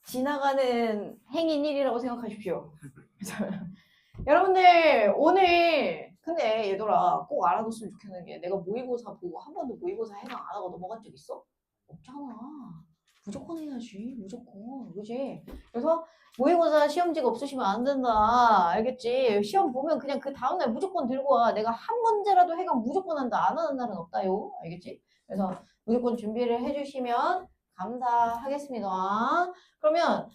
지나가는 행인 1이라고 생각하십시오. 여러분들 오늘 근데 얘들아 꼭 알아뒀으면 좋겠는 게 내가 모의고사 보고 한 번도 모의고사 해당 안 하고 넘어간 적 있어? 없잖아. 무조건 해야지. 무조건. 그지? 그래서 모의고사 시험지가 없으시면 안 된다. 알겠지? 시험 보면 그냥 그 다음날 무조건 들고 와. 내가 한 문제라도 해강 무조건 한다. 안 하는 날은 없다요. 알겠지? 그래서 무조건 준비를 해주시면 감사하겠습니다. 그러면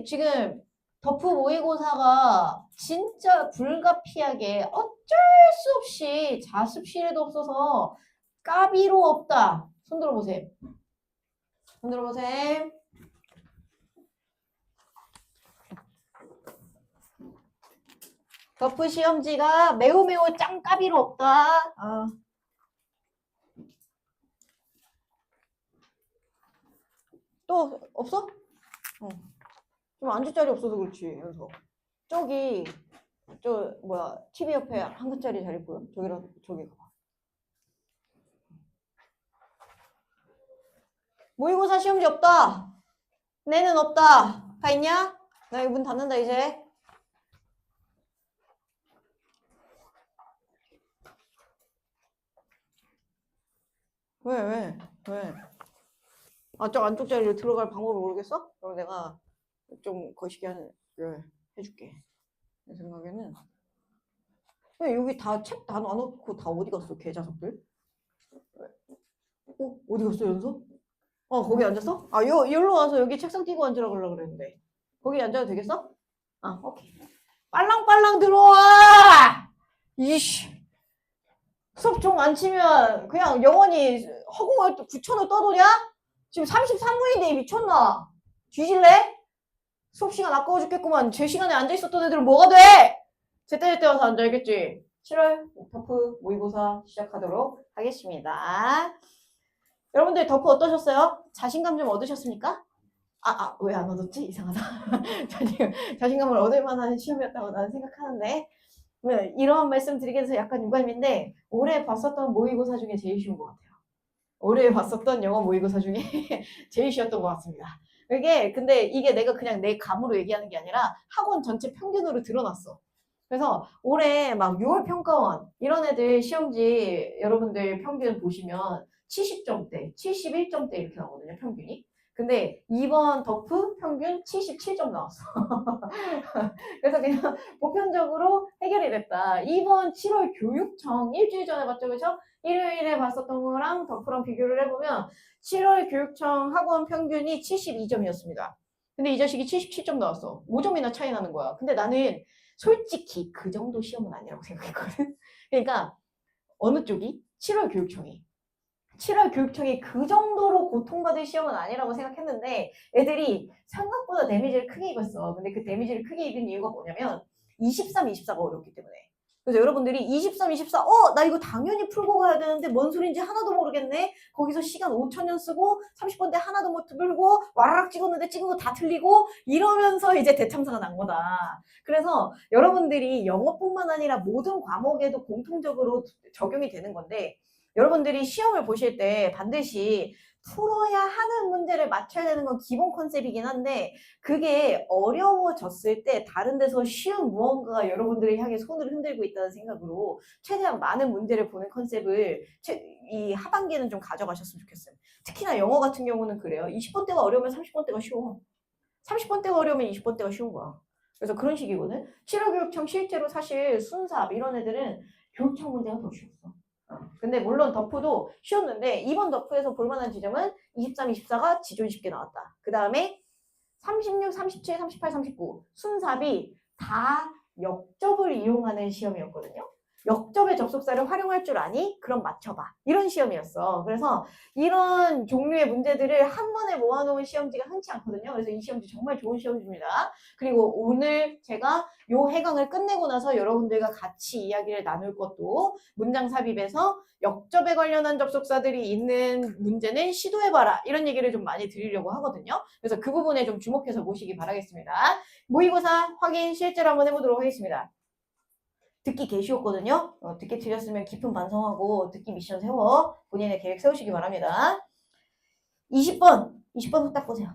지금 덕후 모의고사가 진짜 불가피하게 어쩔 수 없이 자습실에도 없어서 까비로 없다. 손 들어보세요. 손 들어보세요. 덕후 시험지가 매우 짱까비로 없다. 또 없어? 좀 앉을 자리 없어서 그렇지. 여기서 저기 TV 옆에 한 글자리 자리 보여? 저기 가봐. 모의고사 시험지 없다. 내는 없다. 다 있냐? 나 이거 문 닫는다 이제. 왜? 저 안쪽 자리로 들어갈 방법을 모르겠어? 그럼 내가 좀 거시기 해줄게. 내 생각에는. 왜 여기 다 책 다 놔놓고 다 어디 갔어? 개자석들? 어디 갔어 연서? 거기 앉았어? 여기로 와서 여기 책상 띄고 앉으라 그러려고 그랬는데. 거기 앉아도 되겠어? 오케이. 빨랑빨랑 들어와! 이씨. 수업 종 안 치면 그냥 영원히 허공을 9천을 떠도냐? 지금 33분인데 미쳤나? 뒤질래? 수업 시간 아까워 죽겠구만. 제 시간에 앉아있었던 애들은 뭐가 돼? 제때 와서 앉아, 알겠지? 7월 덕후 모의고사 시작하도록 하겠습니다. 여러분들 덕후 어떠셨어요? 자신감 좀 얻으셨습니까? 왜 안 얻었지? 이상하다. 자신감을 얻을 만한 시험이었다고 나는 생각하는데 이런 말씀 드리게 돼서 약간 유감인데 올해 봤었던 모의고사 중에 제일 쉬운 것 같아요. 올해 봤었던 영어 모의고사 중에 제일 쉬웠던 것 같습니다. 근데 이게 내가 그냥 내 감으로 얘기하는 게 아니라 학원 전체 평균으로 드러났어. 그래서 올해 막 6월 평가원 이런 애들 시험지 여러분들 평균 보시면 70점대, 71점대 이렇게 나오거든요, 평균이. 근데 이번 덕후 평균 77점 나왔어. 그래서 그냥 보편적으로 해결이 됐다. 이번 7월 교육청 일주일 전에 봤죠, 그죠? 일요일에 봤었던 거랑 덕후랑 비교를 해보면 7월 교육청 학원 평균이 72점이었습니다. 근데 이 자식이 77점 나왔어. 5점이나 차이 나는 거야. 근데 나는 솔직히 그 정도 시험은 아니라고 생각했거든. 그러니까 어느 쪽이? 7월 교육청이 그 정도로 고통받을 시험은 아니라고 생각했는데 애들이 생각보다 데미지를 크게 입었어. 근데 그 데미지를 크게 입은 이유가 뭐냐면 23, 24가 어렵기 때문에. 그래서 여러분들이 23, 24 나 이거 당연히 풀고 가야 되는데 뭔 소린지 하나도 모르겠네. 거기서 시간 5,000년 쓰고 30번대 하나도 못 풀고 와라락 찍었는데 찍은 거 다 틀리고 이러면서 이제 대참사가 난 거다. 그래서 여러분들이 영어뿐만 아니라 모든 과목에도 공통적으로 적용이 되는 건데 여러분들이 시험을 보실 때 반드시 풀어야 하는 문제를 맞춰야 되는 건 기본 컨셉이긴 한데 그게 어려워졌을 때 다른 데서 쉬운 무언가가 여러분들을 향해 손을 흔들고 있다는 생각으로 최대한 많은 문제를 보는 컨셉을 이 하반기에는 좀 가져가셨으면 좋겠어요. 특히나 영어 같은 경우는 그래요. 20번대가 어려우면 30번대가 쉬워. 30번대가 어려우면 20번대가 쉬운 거야. 그래서 그런 식이거든. 7월 교육청 실제로 사실 순삽 이런 애들은 교육청 문제가 더 쉬웠어. 근데 물론 덕후도 쉬웠는데 이번 덕후에서 볼만한 지점은 23, 24가 지존 쉽게 나왔다. 그 다음에 36, 37, 38, 39 순삽이 다 역접을 이용하는 시험이었거든요. 역접의 접속사를 활용할 줄 아니? 그럼 맞춰봐. 이런 시험이었어. 그래서 이런 종류의 문제들을 한 번에 모아놓은 시험지가 흔치 않거든요. 그래서 이 시험지 정말 좋은 시험지입니다. 그리고 오늘 제가 요 해강을 끝내고 나서 여러분들과 같이 이야기를 나눌 것도 문장 삽입에서 역접에 관련한 접속사들이 있는 문제는 시도해봐라. 이런 얘기를 좀 많이 드리려고 하거든요. 그래서 그 부분에 좀 주목해서 보시기 바라겠습니다. 모의고사 확인 실제로 한번 해보도록 하겠습니다. 듣기 개 쉬웠거든요. 듣기 틀렸으면 깊은 반성하고 듣기 미션 세워 본인의 계획 세우시기 바랍니다. 20번 딱 보세요.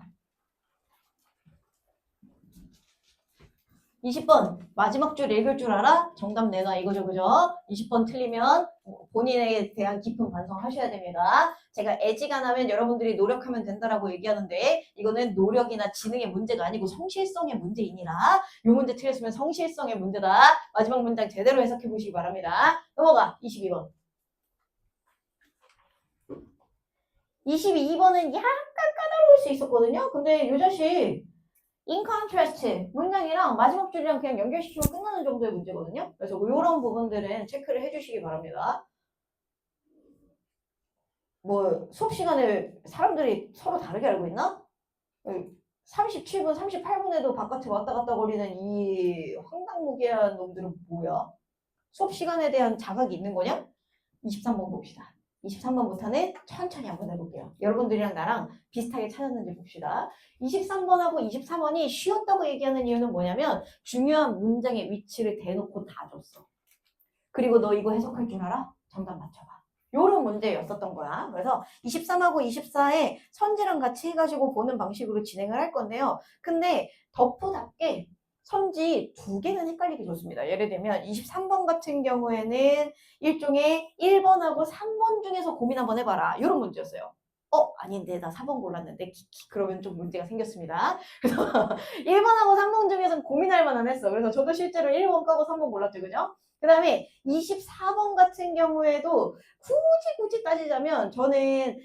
20번 마지막 줄 읽을 줄 알아? 정답 내놔 이거죠, 그죠? 20번 틀리면 본인에 대한 깊은 반성하셔야 됩니다. 제가 애지간하면 여러분들이 노력하면 된다라고 얘기하는데 이거는 노력이나 지능의 문제가 아니고 성실성의 문제이니라 이 문제 틀렸으면 성실성의 문제다. 마지막 문장 제대로 해석해 보시기 바랍니다. 넘어가 22번. 22번은 약간 까다로울 수 있었거든요. 근데 이 자식 in contrast 문장이랑 마지막 줄이랑 그냥 연결시키면 끝나는 정도의 문제거든요. 그래서 이런 부분들은 체크를 해주시기 바랍니다. 뭐 수업 시간에 사람들이 서로 다르게 알고 있나? 37분, 38분에도 바깥에 왔다 갔다 거리는 이 황당무계한 놈들은 뭐야? 수업 시간에 대한 자각이 있는 거냐? 23번 봅시다. 23번부터는 천천히 한번 해볼게요. 여러분들이랑 나랑 비슷하게 찾았는지 봅시다. 23번하고 24번이 쉬웠다고 얘기하는 이유는 뭐냐면 중요한 문장의 위치를 대놓고 다 줬어. 그리고 너 이거 해석할 줄 알아? 정답 맞춰봐. 요런 문제였었던 거야. 그래서 23하고 24에 선지랑 같이 해가지고 보는 방식으로 진행을 할 건데요. 근데 덕후답게 선지 두 개는 헷갈리게 좋습니다. 예를 들면 23번 같은 경우에는 일종의 1번하고 3번 중에서 고민 한번 해봐라. 이런 문제였어요. 아닌데 나 4번 골랐는데 키키 그러면 좀 문제가 생겼습니다. 그래서 1번하고 3번 중에서는 고민할 만한 했어. 그래서 저도 실제로 1번 까고 3번 골랐죠. 그죠? 그 다음에 24번 같은 경우에도 굳이 따지자면 저는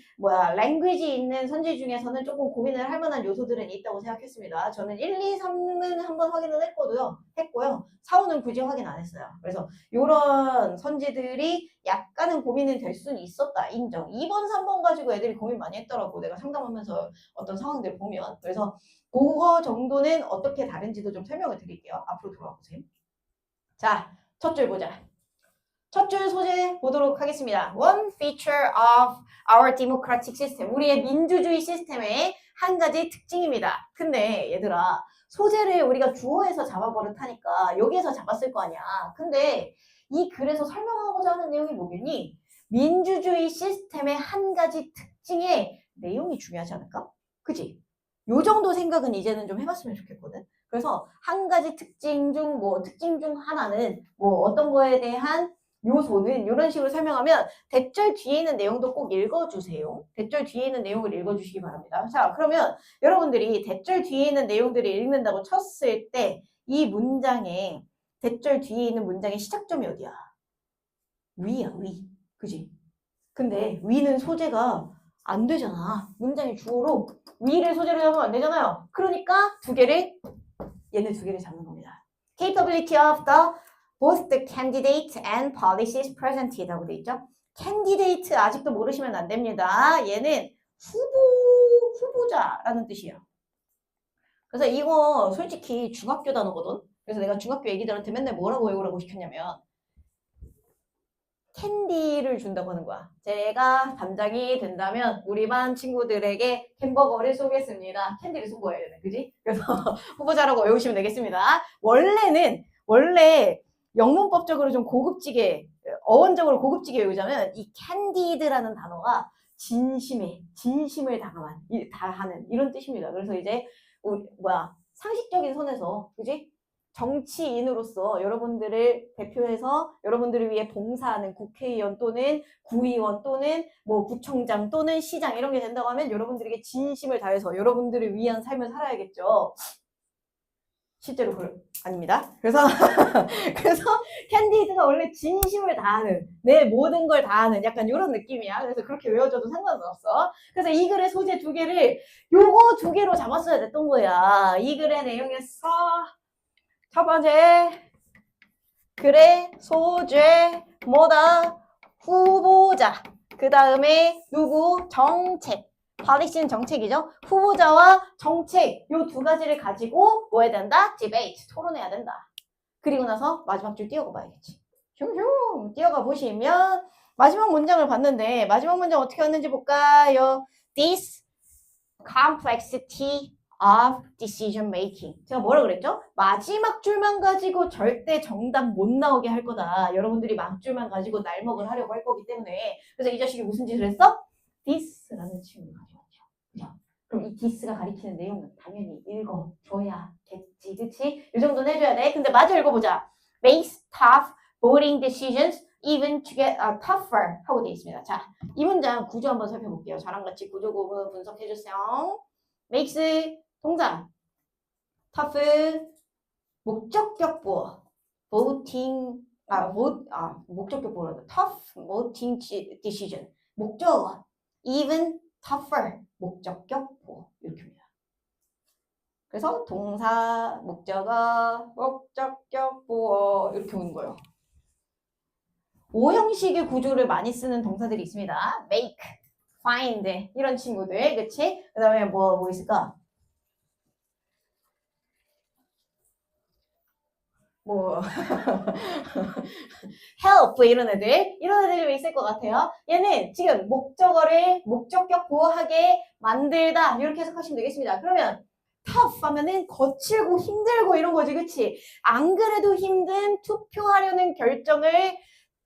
랭귀지 있는 선지 중에서는 조금 고민을 할 만한 요소들은 있다고 생각했습니다. 저는 1, 2, 3은 한번 확인을 했고요. 4, 5는 굳이 확인 안 했어요. 그래서 이런 선지들이 약간은 고민이 될 수는 있었다. 인정. 2번, 3번 가지고 애들이 고민 많이 했더라고. 내가 상담하면서 어떤 상황들 보면. 그래서 그거 정도는 어떻게 다른지도 좀 설명을 드릴게요. 앞으로 돌아와 보세요. 자, 첫 줄 보자. 첫 줄 소재 보도록 하겠습니다. One feature of our democratic system. 우리의 민주주의 시스템의 한 가지 특징입니다. 근데 얘들아, 소재를 우리가 주어에서 잡아버릇하니까 여기에서 잡았을 거 아니야. 근데 이 글에서 설명하고자 하는 내용이 뭐겠니? 민주주의 시스템의 한 가지 특징의 내용이 중요하지 않을까? 그치? 요 정도 생각은 이제는 좀 해봤으면 좋겠거든. 그래서 한 가지 특징 중 하나는 어떤 거에 대한 요소는 이런 식으로 설명하면 대절 뒤에 있는 내용도 꼭 읽어주세요. 대절 뒤에 있는 내용을 읽어주시기 바랍니다. 자, 그러면 여러분들이 대절 뒤에 있는 내용들을 읽는다고 쳤을 때 이 문장에 대절 뒤에 있는 문장의 시작점이 어디야? 위야, 위. 그지? 근데 위는 소재가 안 되잖아. 문장의 주어로 위를 소재로 잡으면 안 되잖아요. 그러니까 얘네 두 개를 잡는 겁니다. Capability of both the candidate and policies presented라고 돼 있죠. candidate 아직도 모르시면 안 됩니다. 얘는 후보자라는 뜻이에요. 그래서 이거 솔직히 중학교 단어거든. 그래서 내가 중학교 애기들한테 맨날 뭐라고 외우라고 시켰냐면 캔디를 준다고 하는 거야. 제가 반장이 된다면 우리 반 친구들에게 햄버거를 쏘겠습니다. 캔디를 쏘고야 되네. 그지? 그래서 후보자라고 외우시면 되겠습니다. 원래 영문법적으로 좀 고급지게 어원적으로 고급지게 외우자면 이 캔디드라는 단어가 진심을 다하는 이런 뜻입니다. 그래서 이제 상식적인 선에서 그지? 정치인으로서 여러분들을 대표해서 여러분들을 위해 봉사하는 국회의원 또는 구의원 또는 구청장 또는 시장 이런 게 된다고 하면 여러분들에게 진심을 다해서 여러분들을 위한 삶을 살아야겠죠. 실제로 아닙니다. 그래서 캔디드가 원래 진심을 다하는 내 모든 걸 다하는 약간 이런 느낌이야. 그래서 그렇게 외워줘도 상관없어. 그래서 이 글의 소재 두 개를 요거 두 개로 잡았어야 됐던 거야. 이 글의 내용에서 첫 번째 글의 소재 뭐다? 후보자. 그 다음에 누구? 정책. policy는 정책이죠. 후보자와 정책 요 두 가지를 가지고 뭐 해야 된다? debate. 토론해야 된다. 그리고 나서 마지막 줄 띄어가 봐야겠지. 슝슝 띄어가 보시면 마지막 문장을 봤는데 마지막 문장 어떻게 왔는지 볼까요? This complexity of decision making. 제가 뭐라 그랬죠? 마지막 줄만 가지고 절대 정답 못 나오게 할 거다. 여러분들이 막줄만 가지고 날먹을 하려고 할 거기 때문에. 그래서 이 자식이 무슨 짓을 했어? this라는 친구를 가져왔죠. 그죠? 그럼 이 this가 가리키는 내용은 당연히 읽어줘야겠지. 그치? 이 정도는 해줘야 돼. 근데 마저 읽어보자. Makes tough voting decisions even to get tougher 하고 되어 있습니다. 자, 이 문장 구조 한번 살펴볼게요. 저랑 같이 구조 구분 분석해주세요. makes 동사 tough 목적격보 voting 목적격보라도 tough voting decision 목적 even tougher 목적격보 이렇게 합니다. 그래서 동사 목적어 목적격보 이렇게 오는 거예요. O 형식의 구조를 많이 쓰는 동사들이 있습니다. make, find 이런 친구들, 그치? 그 다음에 뭐 있을까? 뭐 help 이런 애들이 있을 것 같아요. 얘는 지금 목적어를 목적격보하게 만들다 이렇게 해석하시면 되겠습니다. 그러면 tough 하면은 거칠고 힘들고 이런 거지, 그치? 안 그래도 힘든 투표하려는 결정을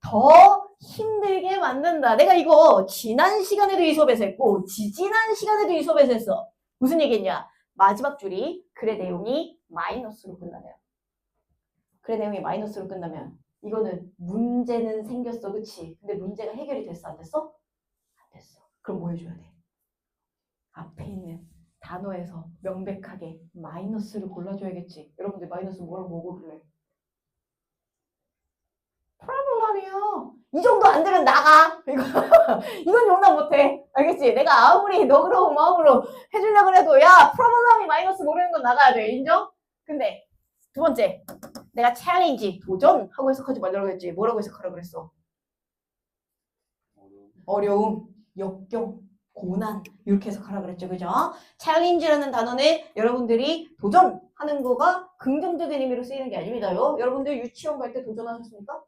더 힘들게 만든다. 내가 이거 지난 시간에도 이 수업에서 했고 지지난 시간에도 이 수업에서 했어. 무슨 얘기했냐? 마지막 줄이 글의 내용이 마이너스로 끝나네요. 글의 내용이 마이너스로 끝나면 이거는 문제는 생겼어, 그치? 근데 문제가 해결이 됐어, 안 됐어? 안 됐어. 그럼 뭐 해줘야 돼? 앞에 있는 단어에서 명백하게 마이너스를 골라줘야겠지. 여러분들 마이너스 뭐라고 보길래? 프로블럼이요. 이 정도 안 되면 나가. 이건 용납 못해. 알겠지? 내가 아무리 너그러운 마음으로 해주려고 해도 야 프로블럼이 마이너스 모르는 건 나가야 돼. 인정? 근데 두 번째 내가 챌린지 도전하고 해석하지 말라고 했지. 뭐라고 해석하라고 그랬어? 어려움, 역경, 고난 이렇게 해석하라고 그랬죠. 그죠? 챌린지라는 단어는 여러분들이 도전하는 거가 긍정적인 의미로 쓰이는 게 아닙니다요. 여러분들 유치원 갈 때 도전하셨습니까?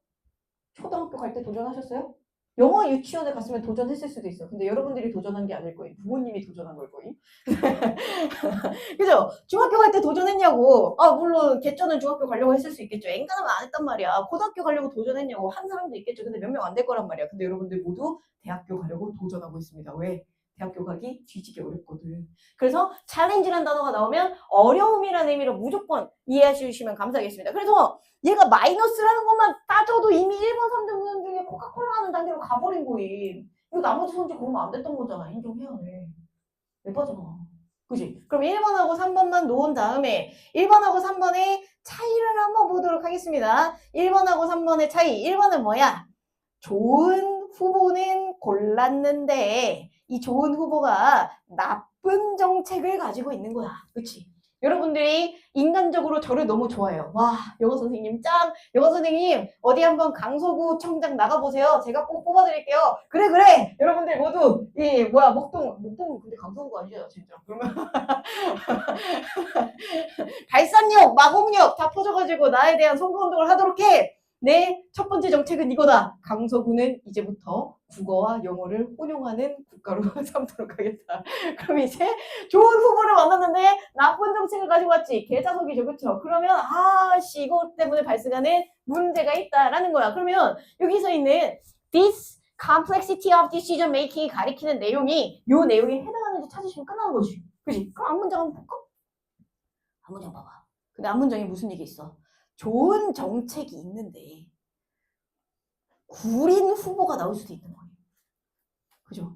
초등학교 갈 때 도전하셨어요? 영어 유치원에 갔으면 도전했을 수도 있어. 근데 여러분들이 도전한 게 아닐 거예요. 부모님이 도전한 걸 거예요. 그죠? 중학교 갈 때 도전했냐고. 물론 개쩌는 중학교 가려고 했을 수 있겠죠. 엔간하면 안 했단 말이야. 고등학교 가려고 도전했냐고 한 사람도 있겠죠. 근데 몇 명 안 될 거란 말이야. 근데 여러분들 모두 대학교 가려고 도전하고 있습니다. 왜? 대학교 가기 뒤지게 어렵거든. 그래서 챌린지라는 단어가 나오면 어려움이라는 의미로 무조건 이해해 주시면 감사하겠습니다. 그래서 얘가 마이너스라는 것만 따져도 이미 1번, 3번 문장 중에 코카콜라 하는 단계로 가버린 거임. 이거 나머지 성질 그러면 안 됐던 거잖아. 인정해야 돼. 왜 빠져나. 그지? 그럼 1번하고 3번만 놓은 다음에 1번하고 3번의 차이를 한번 보도록 하겠습니다. 1번하고 3번의 차이. 1번은 뭐야? 좋은 후보는 골랐는데 이 좋은 후보가 나쁜 정책을 가지고 있는 거야. 그치? 여러분들이 인간적으로 저를 너무 좋아해요. 와, 영어 선생님 짱! 영어 선생님 어디 한번 강서구 청장 나가보세요. 제가 꼭 뽑아드릴게요. 그래. 여러분들 모두 목동 근데 강서구가 아니잖아 진짜. 그러면 발산력, 마곡력 다 퍼져가지고 나에 대한 선거운동을 하도록 해. 내 첫 번째 정책은 이거다. 강서구는 이제부터 국어와 영어를 혼용하는 국가로 삼도록 하겠다. 그럼 이제 좋은 후보를 만났는데 나쁜 정책을 가지고 왔지. 개자석이죠. 그렇죠? 그러면 이것 때문에 발생하는 문제가 있다라는 거야. 그러면 여기서 있는 this complexity of decision making이 가리키는 내용이 요 내용에 해당하는지 찾으시면 끝나는 거지. 그지? 그럼 앞문장 한번 볼까? 앞문장 봐봐. 근데 앞문장에 무슨 얘기 있어? 좋은 정책이 있는데 구린 후보가 나올 수도 있는 거예요. 그죠?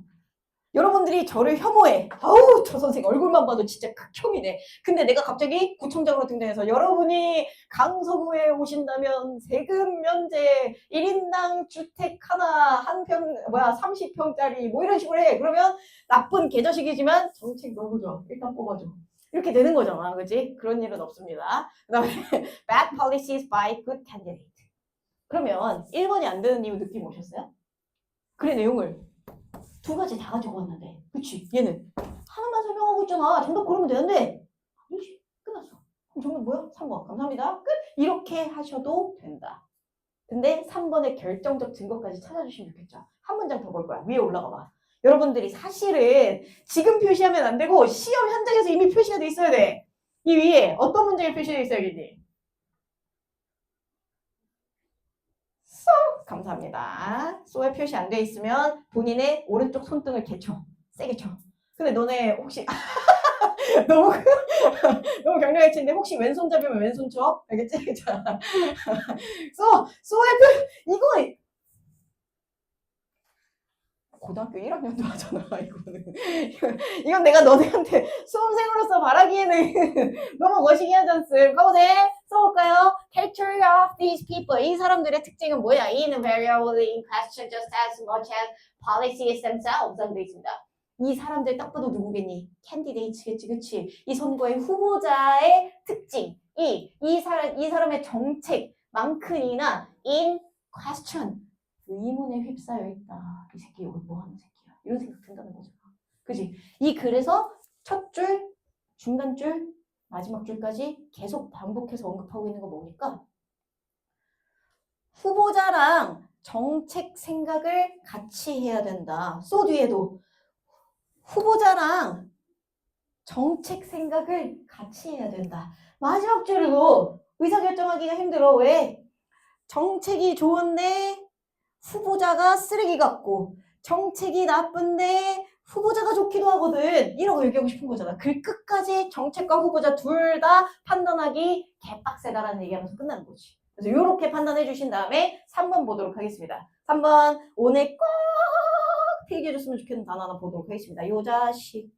여러분들이 저를 혐오해. 아우 저 선생 얼굴만 봐도 진짜 극혐이네. 근데 내가 갑자기 구청장으로 등장해서 여러분이 강서구에 오신다면 세금 면제 1인당 주택 하나 30평짜리 뭐 이런 식으로 해. 그러면 나쁜 개자식이지만 정책 너무 좋아. 일단 뽑아줘. 이렇게 되는 거잖아. 그지? 그런 일은 없습니다. 그 다음에 bad policies by good candidate. 그러면 1번이 안 되는 이유 느낌 오셨어요? 글의 내용을 두 가지 다 가지고 왔는데 그치? 얘는 하나만 설명하고 있잖아. 정답 고르면 되는데 아니지. 끝났어. 그럼 정답 뭐야? 3번. 감사합니다. 끝. 이렇게 하셔도 된다. 근데 3번의 결정적 증거까지 찾아주시면 좋겠죠. 한 문장 더 볼 거야. 위에 올라가 봐. 여러분들이 사실은 지금 표시하면 안 되고 시험 현장에서 이미 표시가 돼 있어야 돼. 이 위에 어떤 문장이 표시되어 있어야겠니? 감사합니다. 소에 표시 안 돼 있으면 본인의 오른쪽 손등을 개쳐. 세게 쳐. 근데 너네 혹시 너무 너무 강력하게 치는데 혹시 왼손잡이면 왼손 쳐? 알겠지? 자, 소에프 이거 고등학교 1학년도 하잖아 이거는. 이건 내가 너네한테 수험생으로서 바라기에는 너무 거시기 하지 않습. 가보세. 써볼까요? Character of these people. 이 사람들의 특징은 뭐야? Invariably in question just as much as policies themselves. 라고 되어 있습니다. 이 사람들 딱 봐도 누구겠니? 캔디데이츠겠지, 그치? 이 선거의 후보자의 특징. 이 사람의 정책만큼이나 in question. 의문에 휩싸여 있다. 이 새끼 이거 뭐 하는 새끼야? 이런 생각 든다는 거죠. 그지? 이 글에서 첫 줄, 중간 줄, 마지막 줄까지 계속 반복해서 언급하고 있는 거 뭡니까? 후보자랑 정책 생각을 같이 해야 된다. 소 뒤에도 후보자랑 정책 생각을 같이 해야 된다. 마지막 줄에도 의사결정하기가 힘들어. 왜? 정책이 좋은데 후보자가 쓰레기 같고 정책이 나쁜데 후보자가 좋기도 하거든. 이라고 얘기하고 싶은 거잖아. 글 끝까지 정책과 후보자 둘 다 판단하기 개빡세다라는 얘기하면서 끝나는 거지. 그래서 이렇게 판단해 주신 다음에 3번 보도록 하겠습니다. 3번 오늘 꼭 필기해 줬으면 좋겠는 단어 하나 보도록 하겠습니다. 요 자식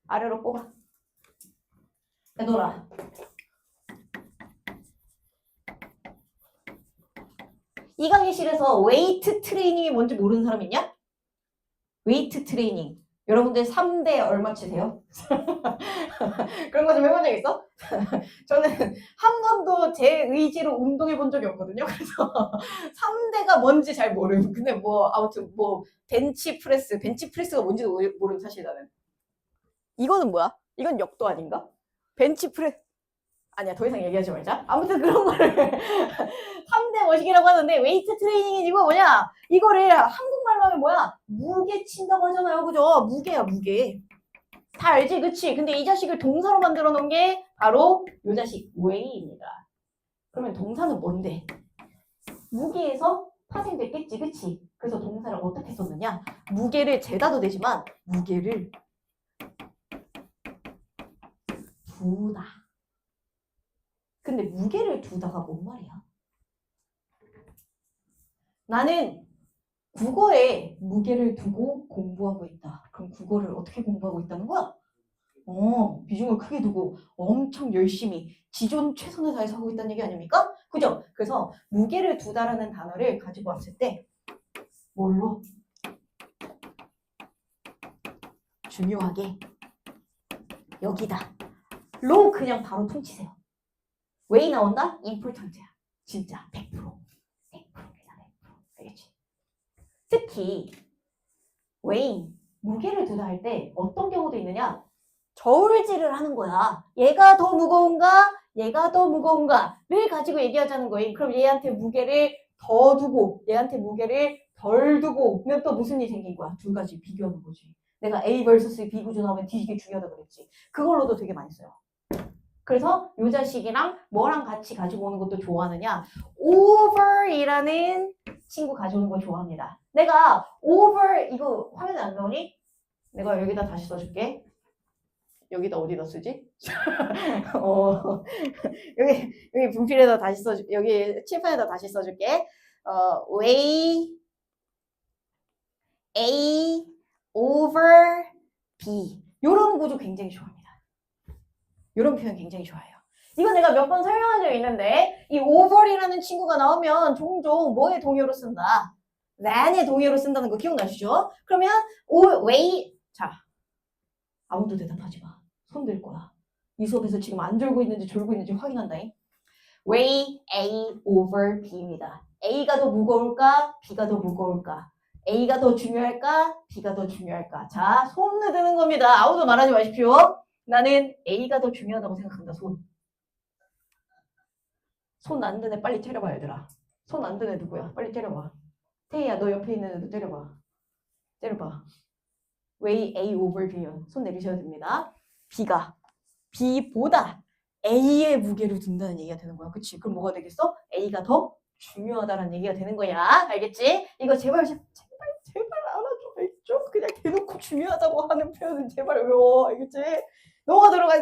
아래로 뽑아. 얘들아. 이 강의실에서 웨이트 트레이닝이 뭔지 모르는 사람 있냐? 웨이트 트레이닝. 여러분들 3대 얼마치세요? 그런 거 좀 해본 적 있어? 저는 한 번도 제 의지로 운동해 본 적이 없거든요. 그래서 3대가 뭔지 잘 모르고. 근데 뭐 아무튼 뭐 벤치프레스가 뭔지도 모르는 사실 나는. 이거는 뭐야? 이건 역도 아닌가? 벤치프레스. 아니야, 더 이상 얘기하지 말자. 아무튼 그런 거를 3대 머신이라고 하는데 웨이트 트레이닝이 이거 뭐냐? 이거를 한국말로 하면 뭐야? 무게 친다고 하잖아요. 그죠? 무게야, 무게. 다 알지? 그치? 근데 이 자식을 동사로 만들어 놓은 게 바로 이 자식 웨이입니다. 그러면 동사는 뭔데? 무게에서 파생됐겠지, 그치? 그래서 동사를 어떻게 썼느냐? 무게를 재다도 되지만 무게를 두다. 근데 무게를 두다가 뭔 말이야? 나는 국어에 무게를 두고 공부하고 있다. 그럼 국어를 어떻게 공부하고 있다는 거야? 비중을 크게 두고 엄청 열심히 지존 최선을 다해서 하고 있다는 얘기 아닙니까? 그죠? 그래서 무게를 두다라는 단어를 가지고 왔을 때 뭘로? 중요하게 여기다 로 그냥 바로 퉁치세요. 웨이 나온다? 임포턴트야. 진짜 100%. 100%입니다. 100%. 알겠지? 특히 웨이 무게를 두다 할 때 어떤 경우도 있느냐? 저울질을 하는 거야. 얘가 더 무거운가? 얘가 더 무거운가를 가지고 얘기하자는 거예요. 그럼 얘한테 무게를 더 두고 얘한테 무게를 덜 두고 그러면 또 무슨 일이 생긴 거야? 두 가지 비교하는 거지. 내가 A vs B 구조 나오면 되게 중요하다 그랬지. 그걸로도 되게 많이 써요. 그래서 요 자식이랑 뭐랑 같이 가지고 오는 것도 좋아하느냐? over이라는 친구 가져오는 거 좋아합니다. 내가 over 이거 화면에 안 나오니? 내가 여기다 다시 써줄게. 여기다 어디다 쓰지? 여기 분필에다 다시 써줄 여기 칠판에다 다시 써줄게. weigh A over B 요런 구조 굉장히 좋아합니다. 요런 표현 굉장히 좋아해요. 이거 내가 몇 번 설명한 적 있는데 이 over이라는 친구가 나오면 종종 뭐의 동요로 쓴다? than의 동요로 쓴다는 거 기억나시죠? 그러면 weigh 자 아무도 대답하지 마. 손 들 거야. 이 수업에서 지금 안 졸고 있는지 졸고 있는지 확인한다잉. weigh A over B입니다. A가 더 무거울까? B가 더 무거울까? A가 더 중요할까? B가 더 중요할까? 자, 손을 드는 겁니다. 아무도 말하지 마십시오. 나는 A가 더 중요하다고 생각한다. 손 안 든 애 빨리 때려봐 얘들아. 손 안 든 애 누구야? 빨리 때려봐. 태희야 너 옆에 있는 애도 때려봐. 때려봐. weigh A over B요. 손 내리셔야 됩니다. B가 B보다 A의 무게를 둔다는 얘기가 되는 거야. 그치? 그럼 뭐가 되겠어? A가 더 중요하다는 얘기가 되는 거야. 알겠지? 이거 제발 알아줘. 좀 그냥 대놓고 중요하다고 하는 표현은 제발 외워. 알겠지? 너가 들어가.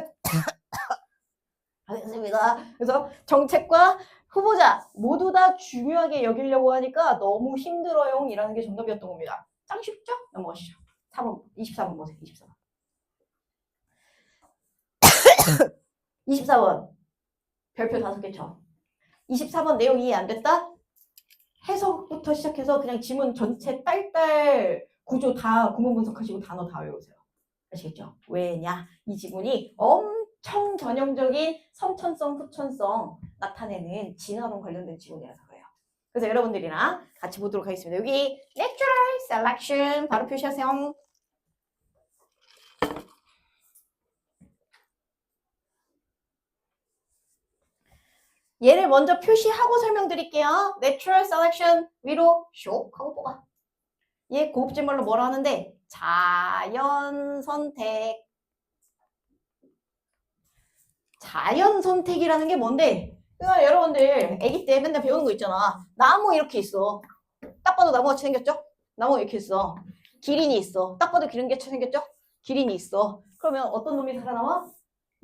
알겠습니다. 그래서 정책과 후보자 모두 다 중요하게 여기려고 하니까 너무 힘들어요. 이라는 게 정답이었던 겁니다. 짱 쉽죠? 넘어가시죠. 4번, 24번 보세요. 24번. 24번. 별표 5개 쳐. 24번 내용 이해 안 됐다? 해석부터 시작해서 그냥 지문 전체 딸딸 구조 다 구문 분석하시고 단어 다 외우세요. 아시겠죠? 왜냐? 이 지문이 엄청 전형적인 선천성, 후천성 나타내는 진화론 관련된 지문이라서 그래요. 그래서 여러분들이랑 같이 보도록 하겠습니다. 여기 Natural Selection 바로 표시하세요. 얘를 먼저 표시하고 설명드릴게요. Natural Selection 위로 슉 하고 뽑아. 얘 고급진말로 뭐라 하는데 자연선택. 자연선택이라는 게 뭔데? 그러니까 여러분들 아기 때 맨날 배우는 거 있잖아. 나무 이렇게 있어. 딱 봐도 나무같이 생겼죠? 나무 이렇게 있어. 기린이 있어. 딱 봐도 기린같이 생겼죠? 기린이 있어. 그러면 어떤 놈이 살아남아?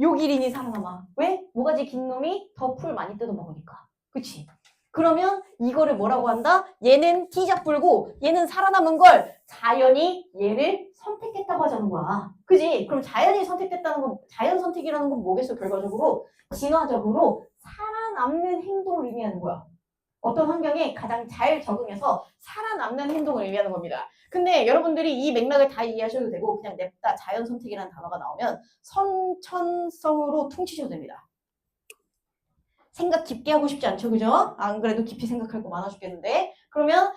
요 기린이 살아남아. 왜? 모가지 긴 놈이 더 풀 많이 뜯어먹으니까. 그치? 그러면 이거를 뭐라고 한다? 얘는 T잡불고 얘는 살아남은 걸 자연이 얘를 선택했다고 하자는 거야. 그지? 그럼 자연이 선택했다는 건 자연 선택이라는 건 뭐겠어? 결과적으로 진화적으로 살아남는 행동을 의미하는 거야. 어떤 환경에 가장 잘 적응해서 살아남는 행동을 의미하는 겁니다. 근데 여러분들이 이 맥락을 다 이해하셔도 되고 그냥 냅다 자연 선택이라는 단어가 나오면 선천성으로 퉁치셔도 됩니다. 생각 깊게 하고 싶지 않죠, 그죠? 안 그래도 깊이 생각할 거 많아 죽겠는데. 그러면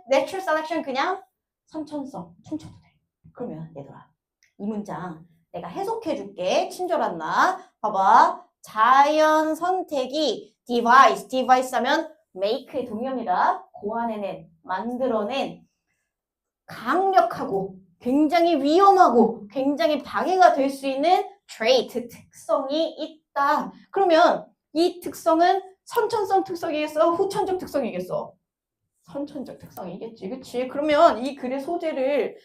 Natural Selection 그냥 선천성 퉁쳐도 돼. 그러면 얘들아 이 문장 내가 해석해 줄게. 친절한 나. 봐봐. 자연 선택이 device 하면 make의 동의어입니다. 고안해낸, 만들어낸 강력하고 굉장히 위험하고 굉장히 방해가 될 수 있는 trait, 특성이 있다. 그러면 이 특성은 선천성 특성이겠어? 후천적 특성이겠어? 선천적 특성이겠지. 그치? 그러면 이 글의 소재를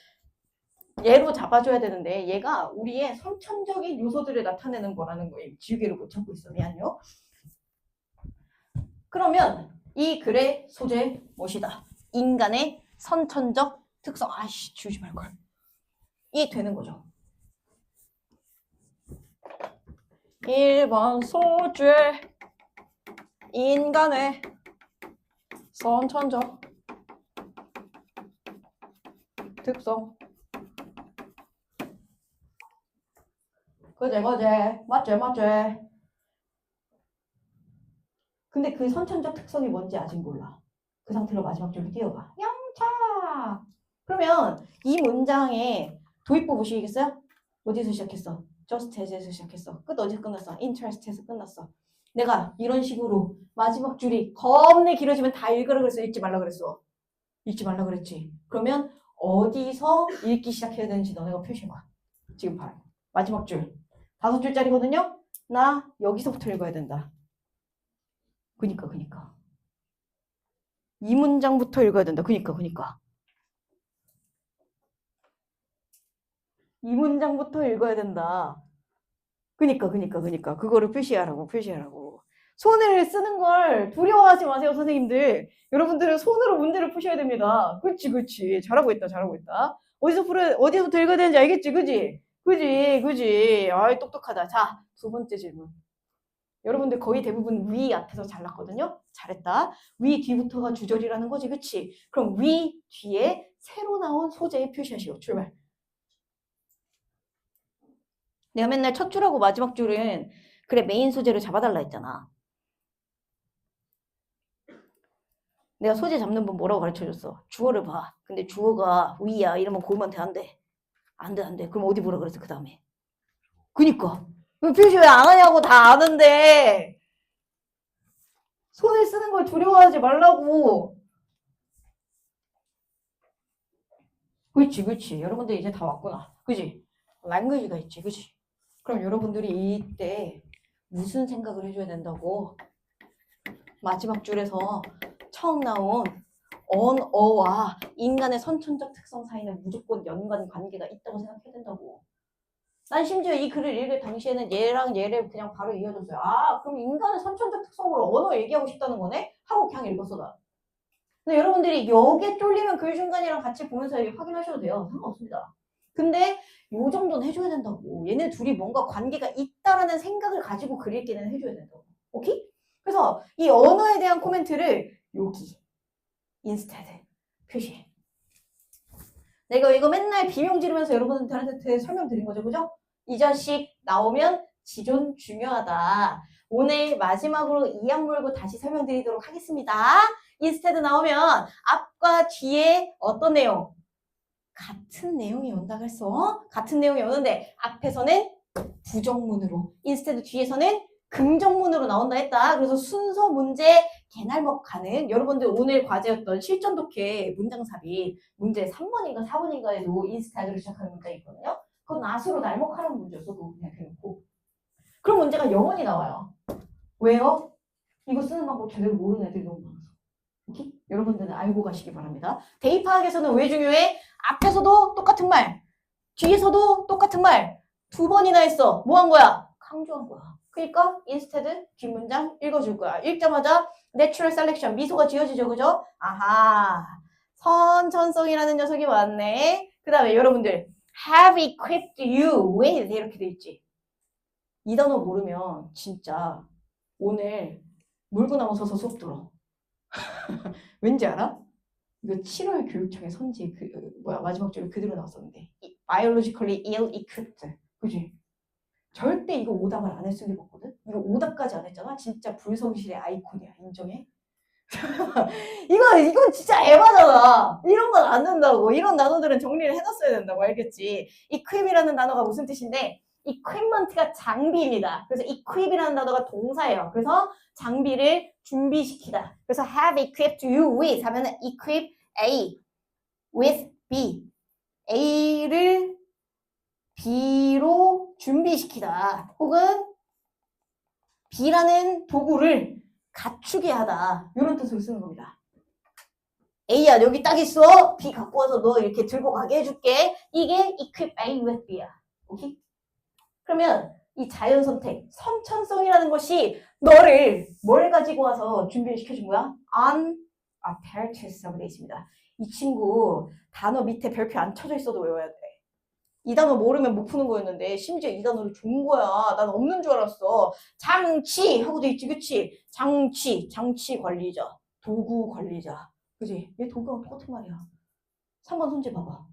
얘로 잡아줘야 되는데 얘가 우리의 선천적인 요소들을 나타내는 거라는 거예요. 지우개를 못 찾고 있어. 미안요. 그러면 이 글의 소재 무엇이다? 인간의 선천적 특성. 아이씨, 지우지 말걸. 이게 되는 거죠. 1번 소재. 인간의 선천적 특성. 그제 맞지. 근데 그 선천적 특성이 뭔지 아직 몰라. 그 상태로 마지막 줄을 띄워봐. 영차. 그러면 이 문장의 도입부 보시겠어요? 어디서 시작했어? just as에서 시작했어. 끝 어디서 끝났어? interest에서 끝났어. 내가 이런 식으로 마지막 줄이 겁내 길어지면 다 읽으라 그랬어? 읽지 말라 그랬어? 읽지 말라 그랬지. 그러면 어디서 읽기 시작해야 되는지 너네가 표시해봐. 지금 봐요. 마지막 줄. 5줄짜리거든요? 나 여기서부터 읽어야 된다. 그니까. 이 문장부터 읽어야 된다. 그니까. 이 문장부터 읽어야 된다. 그니까. 그거를 표시하라고. 손을 쓰는 걸 두려워하지 마세요, 선생님들. 여러분들은 손으로 문제를 푸셔야 됩니다. 그치. 잘하고 있다. 어디서부터 읽어야 되는지 알겠지, 그지. 아이, 똑똑하다. 자, 2번째 질문. 여러분들 거의 대부분 위 앞에서 잘났거든요. 잘했다. 위 뒤부터가 주절이라는 거지, 그치? 그럼 위 뒤에 새로 나온 소재 표시하시오. 출발. 내가 맨날 첫 줄하고 마지막 줄은 그래 메인 소재로 잡아달라 했잖아. 내가 소재 잡는 법 뭐라고 가르쳐줬어? 주어를 봐. 근데 주어가 위야 이러면 고르면 안 돼. 안 돼. 그럼 어디 보라 그랬어 그 다음에? 그니까. 표시 왜 안 하냐고 다 아는데. 손을 쓰는 걸 두려워하지 말라고. 그치. 여러분들 이제 다 왔구나. 그치? 랭귀지가 있지. 그치? 그럼 여러분들이 이때 무슨 생각을 해줘야 된다고? 마지막 줄에서 처음 나온 언어와 인간의 선천적 특성 사이는 무조건 연관 관계가 있다고 생각해야 된다고. 난 심지어 이 글을 읽을 당시에는 얘랑 얘를 그냥 바로 이어줬어요. 아, 그럼 인간의 선천적 특성으로 언어 얘기하고 싶다는 거네? 하고 그냥 읽었어, 나. 근데 여러분들이 여기에 쫄리면 글 중간이랑 같이 보면서 확인하셔도 돼요. 상관없습니다. 근데 요 정도는 해줘야 된다고. 얘네 둘이 뭔가 관계가 있다라는 생각을 가지고 글 읽기는 해줘야 된다고. 오케이? 그래서 이 언어에 대한 코멘트를 여기 instead 표시해. 내가 이거 맨날 비명 지르면서 여러분들한테 설명드린 거죠. 그죠? 이 자식 나오면 지존 중요하다. 오늘 마지막으로 이악 물고 다시 설명드리도록 하겠습니다. instead 나오면 앞과 뒤에 어떤 내용? 같은 내용이 온다 그랬어. 같은 내용이 오는데 앞에서는 부정문으로, instead 뒤에서는 긍정문으로 나온다 했다. 그래서 순서 문제 개날먹하는 여러분들 오늘 과제였던 실전 독해 문장삽입 문제 3번인가 4번인가에도 instead로 시작하는 문장이 있거든요. 그건 낫으로 날먹하는 문제였어. 그거 그냥 대놓고. 그런 문제가 영원히 나와요. 왜요? 이거 쓰는 방법 제대로 모르는 애들이 너무 많아서. 오케이? 여러분들은 알고 가시기 바랍니다. 대입 파악에서는 왜 중요해? 앞에서도 똑같은 말, 뒤에서도 똑같은 말 두 번이나 했어. 뭐 한 거야? 강조한 거야. 그러니까 instead 뒷문장 읽어줄 거야. 읽자마자 natural selection 미소가 지어지죠. 그죠? 아하, 선천성이라는 녀석이 왔네. 그 다음에 여러분들 have equipped you with 이렇게 돼 있지. 이 단어 모르면 진짜 오늘 물구나무 서서 수업 들어. 왠지 알아? 이거 7월 교육청의 선지 마지막 줄에 그대로 나왔었는데 biologically ill-equipped. 그지? 절대 이거 오답을 안 했을 리가 없거든? 이거 오답까지 안 했잖아? 진짜 불성실의 아이콘이야. 인정해? 이거 진짜 에바잖아. 이런 건 안 된다고. 이런 단어들은 정리를 해놨어야 된다고. 알겠지? equip이라는 단어가 무슨 뜻인데 equipment가 장비입니다. 그래서 equip이라는 단어가 동사예요. 그래서 장비를 준비시키다. 그래서 have equipped you with 하면은 equip A with B. A를 B로 준비시키다. 혹은 B라는 도구를 갖추게 하다. 이런 뜻으로 쓰는 겁니다. A야 여기 딱 있어. B 갖고 와서 너 이렇게 들고 가게 해줄게. 이게 equip A with B야. 오케이? 그러면 이 자연선택, 선천성이라는 것이 너를 뭘 가지고 와서 준비를 시켜준 거야? on apparatus라고 되어 있습니다. 이 친구 단어 밑에 별표 안 쳐져 있어도 외워야 돼. 이 단어 모르면 못 푸는 거였는데 심지어 이 단어를 준 거야. 난 없는 줄 알았어. 장치 하고 돼 있지, 그치? 장치 관리자, 도구 관리자. 그지? 얘 도구랑 똑같은 말이야. 3번 손재 봐봐.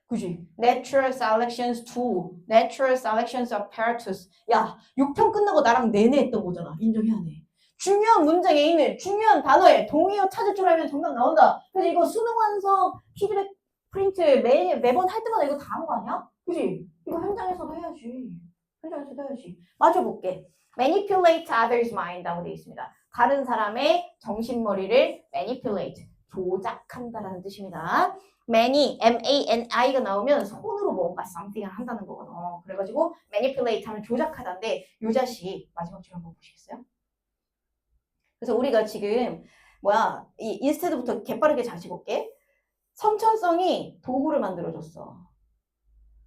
그지? Natural selections tool, natural selections apparatus. 야, 6편 끝나고 나랑 내내 했던 거잖아. 인정해야 돼. 중요한 문장에 있는 중요한 단어에 동의어 찾을 줄 알면 정답 나온다. 그래서 이거 수능 완성, 피드백 프린트 매번 할 때마다 이거 다 한 거 아니야? 그지? 이거 현장에서도 해야지. 현장에서도 해야지. 맞춰볼게. manipulate others' mind 하고 되어 있습니다. 다른 사람의 정신머리를 manipulate, 조작한다라는 뜻입니다. M-A-N-I-가 나오면 손으로 뭔가 something을 한다는 거거든. 그래가지고 manipulate 하면 조작하다인데 요 자식 마지막 줄 한번 보시겠어요? 그래서 우리가 지금 이 instead부터 개빠르게 다시 볼게. 선천성이 도구를 만들어줬어.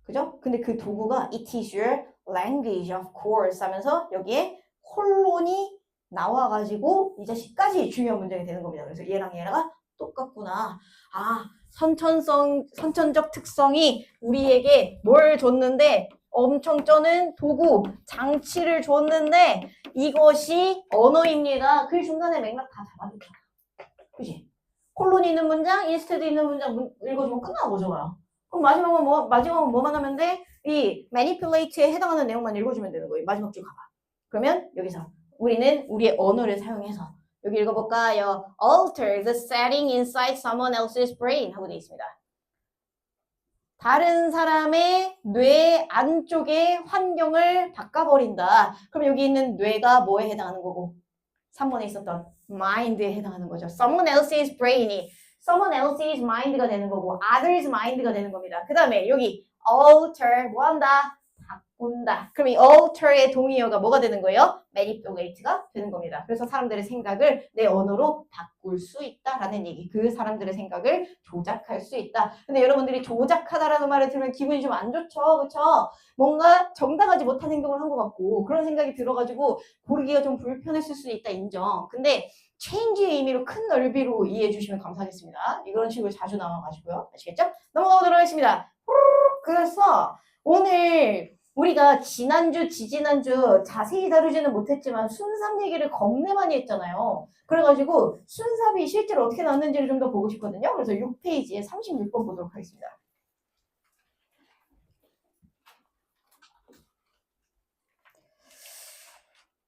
그죠? 근데 그 도구가 it is your language of course 하면서 여기에 콜론이 나와가지고 이 자식까지 중요한 문장이 되는 겁니다. 그래서 얘랑 얘가 똑같구나. 아, 선천적 특성이 우리에게 뭘 줬는데 엄청 쩌는 도구, 장치를 줬는데 이것이 언어입니다. 그 중간에 맥락 다 잡아줬잖아. 그치? 콜론이 있는 문장, instead 있는 문장 읽어주면 끝나는 거죠. 그럼 마지막은 뭐만 하면 돼? 이 manipulate에 해당하는 내용만 읽어주면 되는 거예요. 마지막 줄 가봐. 그러면 여기서 우리는 우리의 언어를 사용해서 여기 읽어볼까요? Alter the setting inside someone else's brain 하고 되어 있습니다. 다른 사람의 뇌 안쪽의 환경을 바꿔버린다. 그럼 여기 있는 뇌가 뭐에 해당하는 거고? 3번에 있었던 mind에 해당하는 거죠. Someone else's brain이 someone else's mind가 되는 거고 others mind가 되는 겁니다. 그 다음에 여기 alter 뭐한다? 온다. 그럼 이 alter의 동의어가 뭐가 되는 거예요? manipulate가 되는 겁니다. 그래서 사람들의 생각을 내 언어로 바꿀 수 있다라는 얘기. 그 사람들의 생각을 조작할 수 있다. 근데 여러분들이 조작하다라는 말을 들으면 기분이 좀 안 좋죠. 그쵸? 뭔가 정당하지 못한 행동을 한 것 같고 그런 생각이 들어가지고 고르기가 좀 불편했을 수도 있다. 인정. 근데 change의 의미로 큰 넓이로 이해해 주시면 감사하겠습니다. 이런 식으로 자주 나와가지고요. 아시겠죠? 넘어가도록 하겠습니다. 그래서 오늘 우리가 지난주, 지지난주 자세히 다루지는 못했지만 순삽 얘기를 겁내 많이 했잖아요. 그래가지고 순삽이 실제로 어떻게 나왔는지를 좀 더 보고 싶거든요. 그래서 6페이지에 36번 보도록 하겠습니다.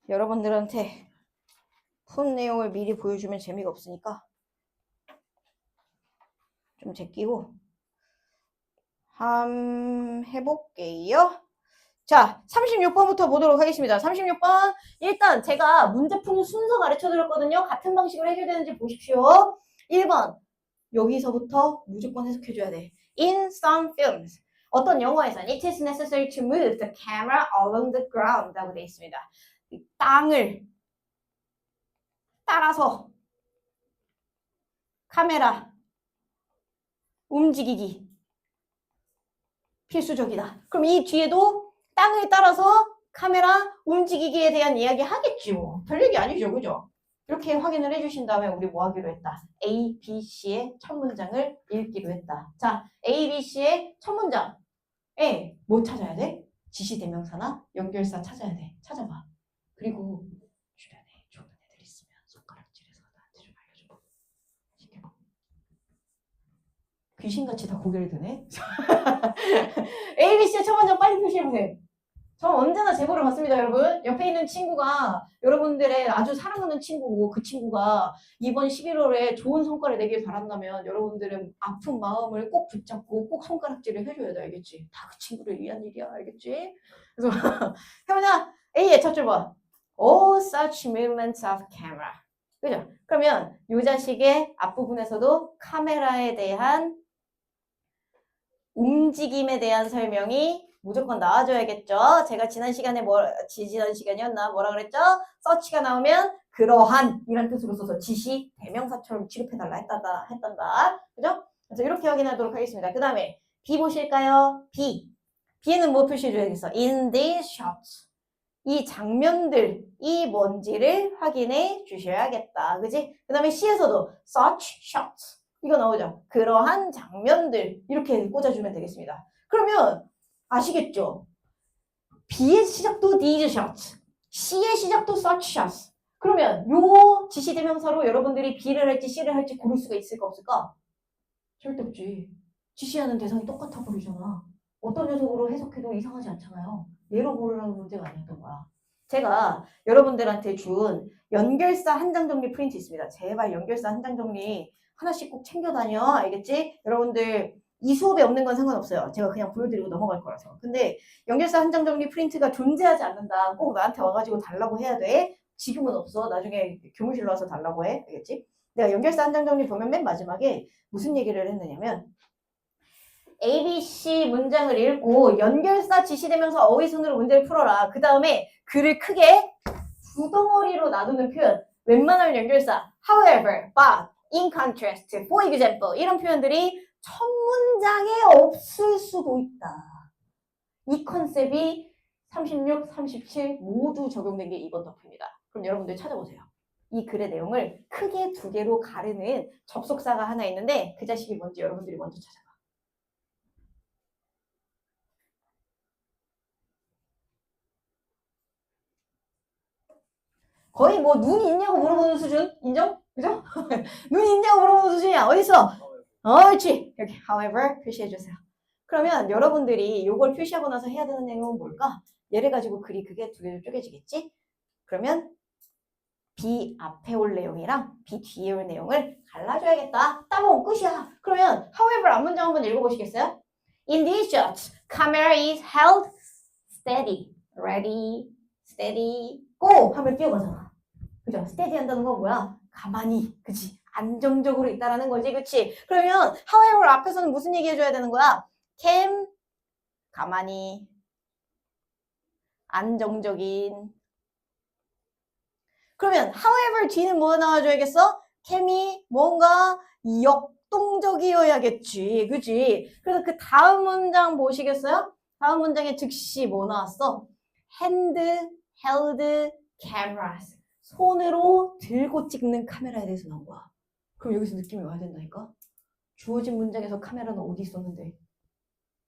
여러분들한테 푼 내용을 미리 보여주면 재미가 없으니까 좀 제끼고 해볼게요. 자, 36번부터 보도록 하겠습니다. 36번. 일단 제가 문제 푸는 순서 가르쳐 드렸거든요. 같은 방식으로 해줘야 되는지 보십시오. 1번. 여기서부터 무조건 해석해줘야 돼. In some films. 어떤 영화에서는 it is necessary to move the camera along the ground 라고 되어 있습니다. 땅을 따라서 카메라 움직이기 필수적이다. 그럼 이 뒤에도 땅을 따라서 카메라 움직이기에 대한 이야기 하겠지 뭐. 별 얘기 아니죠. 그죠? 이렇게 확인을 해주신 다음에 우리 뭐 하기로 했다. A, B, C의 첫 문장을 읽기로 했다. 자, A, B, C의 첫 문장. 뭐 찾아야 돼? 지시대명사나 연결사 찾아야 돼. 찾아봐. 그리고 주변에 좋은 애들 있으면 손가락질해서 나한테 좀 알려줘. 시켜봐. 귀신같이 다 고개를 드네. A, B, C의 첫 문장 빨리 표시해보세요. 저 언제나 제보를 받습니다, 여러분. 옆에 있는 친구가 여러분들의 아주 사랑하는 친구고 그 친구가 이번 11월에 좋은 성과를 내길 바란다면 여러분들은 아픈 마음을 꼭 붙잡고 꼭 손가락질을 해줘야 돼, 알겠지? 다 그 친구를 위한 일이야, 알겠지? 그래서 해보자. A의 첫 줄 봐. All such movements of camera. 그죠? 그러면 이 자식의 앞부분에서도 카메라에 대한 움직임에 대한 설명이 무조건 나와줘야겠죠. 제가 지난 시간이었나 뭐라 그랬죠? 서치가 나오면 그러한 이란 뜻으로 써서 지시 대명사처럼 취급해달라 했단다. 그죠? 그래서 이렇게 확인하도록 하겠습니다. 그 다음에 B 보실까요? B는 뭐 표시해줘야겠어? In these shots. 이 장면들이 뭔지를 확인해 주셔야겠다. 그지? 그 다음에 C에서도 such shots. 이거 나오죠? 그러한 장면들 이렇게 꽂아주면 되겠습니다. 그러면 아시겠죠? B의 시작도 these shots, C의 시작도 such shots. 그러면 요 지시대명사로 여러분들이 B를 할지 C를 할지 고를 수가 있을까 없을까? 절대 없지. 지시하는 대상이 똑같아 버리잖아. 어떤 녀석으로 해석해도 이상하지 않잖아요. 얘로 고르라는 문제가 아니었던 거야. 제가 여러분들한테 준 연결사 한 장 정리 프린트 있습니다. 제발 연결사 한 장 정리 하나씩 꼭 챙겨 다녀. 알겠지? 여러분들 이 수업에 없는 건 상관없어요. 제가 그냥 보여드리고 넘어갈 거라서. 근데 연결사 한 장 정리 프린트가 존재하지 않는다. 꼭 나한테 와가지고 달라고 해야 돼. 지금은 없어. 나중에 교무실로 와서 달라고 해. 알겠지? 내가 연결사 한 장 정리 보면 맨 마지막에 무슨 얘기를 했느냐면 A, B, C 문장을 읽고 연결사 지시대명사 어휘순으로 문제를 풀어라. 그 다음에 글을 크게 두 덩어리로 나누는 표현. 웬만하면 연결사 however, but, in contrast, for example 이런 표현들이 첫 문장에 없을 수도 있다. 이 컨셉이 36, 37 모두 적용된 게 이번 덕후입니다. 그럼 여러분들 찾아보세요. 이 글의 내용을 크게 두 개로 가르는 접속사가 하나 있는데 그 자식이 뭔지 여러분들이 먼저 찾아봐. 거의 뭐 눈이 있냐고 물어보는 수준? 인정? 그죠? 눈이 있냐고 물어보는 수준이야. 어딨어? 그렇지. 여기 however 표시해주세요. 그러면 여러분들이 이걸 표시하고 나서 해야 되는 내용은 뭘까? 얘를 가지고 글이 그게 두 개로 쪼개지겠지? 그러면 B 앞에 올 내용이랑 B 뒤에 올 내용을 갈라줘야겠다. 따봉 끝이야. 그러면 however 앞문장 한번 읽어보시겠어요? In these shots, camera is held steady, ready, steady, go 하면 뛰어가잖아. 그죠? steady 한다는 건 뭐야? 가만히, 그치? 안정적으로 있다라는 거지, 그치? 그러면 however 앞에서는 무슨 얘기 해줘야 되는 거야? can 가만히 안정적인. 그러면 however 뒤는 뭐 나와줘야겠어? 캠이 뭔가 역동적이어야겠지. 그지? 그래서 그 다음 문장 보시겠어요? 다음 문장에 즉시 뭐 나왔어? hand held cameras. 손으로 들고 찍는 카메라에 대해서 나온 거야. 그럼 여기서 느낌이 와야 된다니까? 주어진 문장에서 카메라는 어디 있었는데?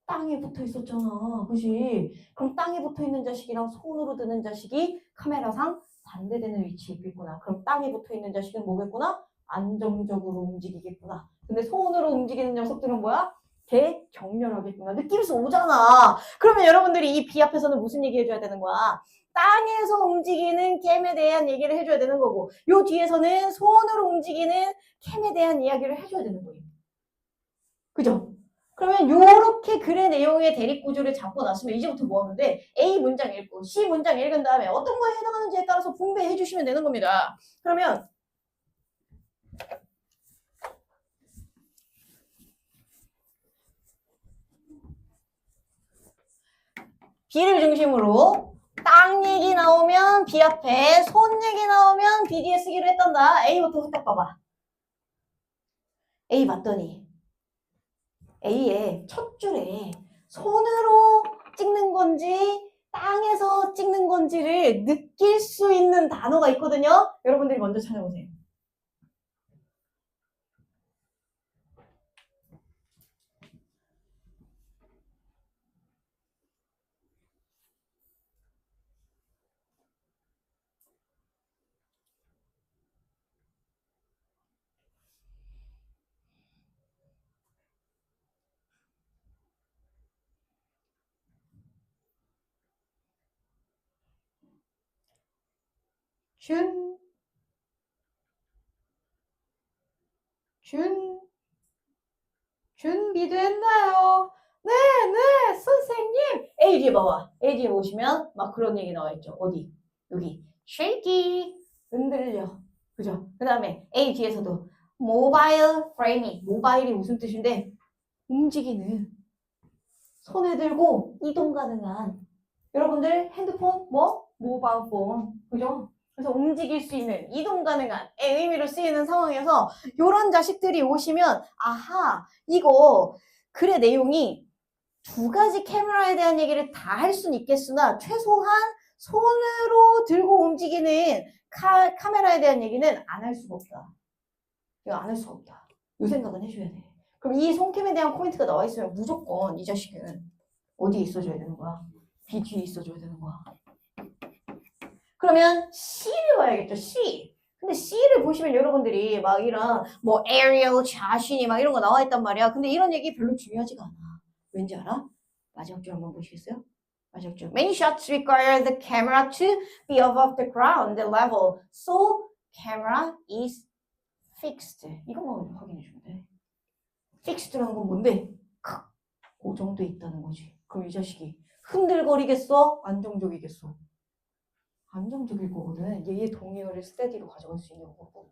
땅에 붙어 있었잖아. 그지? 그럼 땅에 붙어 있는 자식이랑 손으로 드는 자식이 카메라상 반대되는 위치에 있겠구나. 그럼 땅에 붙어 있는 자식은 뭐겠구나? 안정적으로 움직이겠구나. 근데 손으로 움직이는 녀석들은 뭐야? 개 격렬하겠구나. 느낌에서 오잖아. 그러면 여러분들이 이 비 앞에서는 무슨 얘기 해줘야 되는 거야? 땅에서 움직이는 캠에 대한 얘기를 해줘야 되는 거고, 요 뒤에서는 손으로 움직이는 캠에 대한 이야기를 해줘야 되는 거예요. 그죠? 그러면 요렇게 글의 내용의 대립구조를 잡고 났으면 이제부터 뭐 하면 돼? A 문장 읽고 C 문장 읽은 다음에 어떤 거에 해당하는지에 따라서 분배해 주시면 되는 겁니다. 그러면 B를 중심으로 땅 얘기 나오면 B 앞에 손 얘기 나오면 B 뒤에 쓰기로 했단다. A부터 후딱 봐봐. A 봤더니 A의 첫 줄에 손으로 찍는 건지 땅에서 찍는 건지를 느낄 수 있는 단어가 있거든요. 여러분들이 먼저 찾아보세요. 준비됐나요? 네, 네, 선생님. A 뒤에 봐봐. A 뒤에 보시면 막 그런 얘기 나와 있죠. 어디? 여기. shaky. 흔들려. 그죠? 그 다음에 A 뒤에서도 mobile framing. 모바일이 무슨 뜻인데? 움직이는. 손에 들고 이동 가능한. 여러분들 핸드폰 뭐? 모바일 폰. 그죠? 그래서 움직일 수 있는, 이동 가능한 의 의미로 쓰이는 상황에서 이런 자식들이 오시면 아하, 이거 글의 내용이 두 가지 카메라에 대한 얘기를 다 할 수는 있겠으나 최소한 손으로 들고 움직이는 카메라에 대한 얘기는 안 할 수가 없다. 이거 안 할 수가 없다. 이 생각은 해줘야 돼. 그럼 이 손캠에 대한 포인트가 나와 있으면 무조건 이 자식은 어디에 있어줘야 되는 거야? B 뒤에 있어줘야 되는 거야. 그러면 C를 봐야겠죠. C. 근데 C를 보시면 여러분들이 막 이런 뭐 aerial 자신이 막 이런 거 나와 있단 말이야. 근데 이런 얘기 별로 중요하지가 않아. 왠지 알아? 마지막 줄 한번 보시겠어요? 마지막 줄. Many shots require the camera to be above the ground level. So camera is fixed. 이것만 확인해 주면 돼. fixed라는 건 뭔데? 고정돼 있다는 거지. 그럼 이 자식이 흔들거리겠어? 안정적이겠어? 안정적일 거거든. 얘의 동의어를 스테디로 가져갈 수 있는 거고.